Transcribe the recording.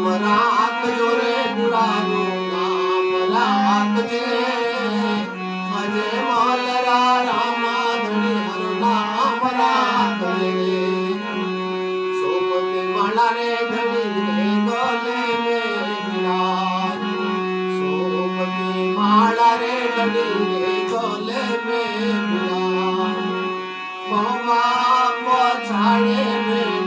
નામ રાખજો રે ગુરાનું નામ રાખજે અજે મલરા રામા ધણી હર નામ રાખજે સોપતિ માળા રે ઘડી રે ગોલે મે બિરાજ સોપતિ માળા રે ઘડી રે ગોલે મે બિરાજ પવા પછાડે મે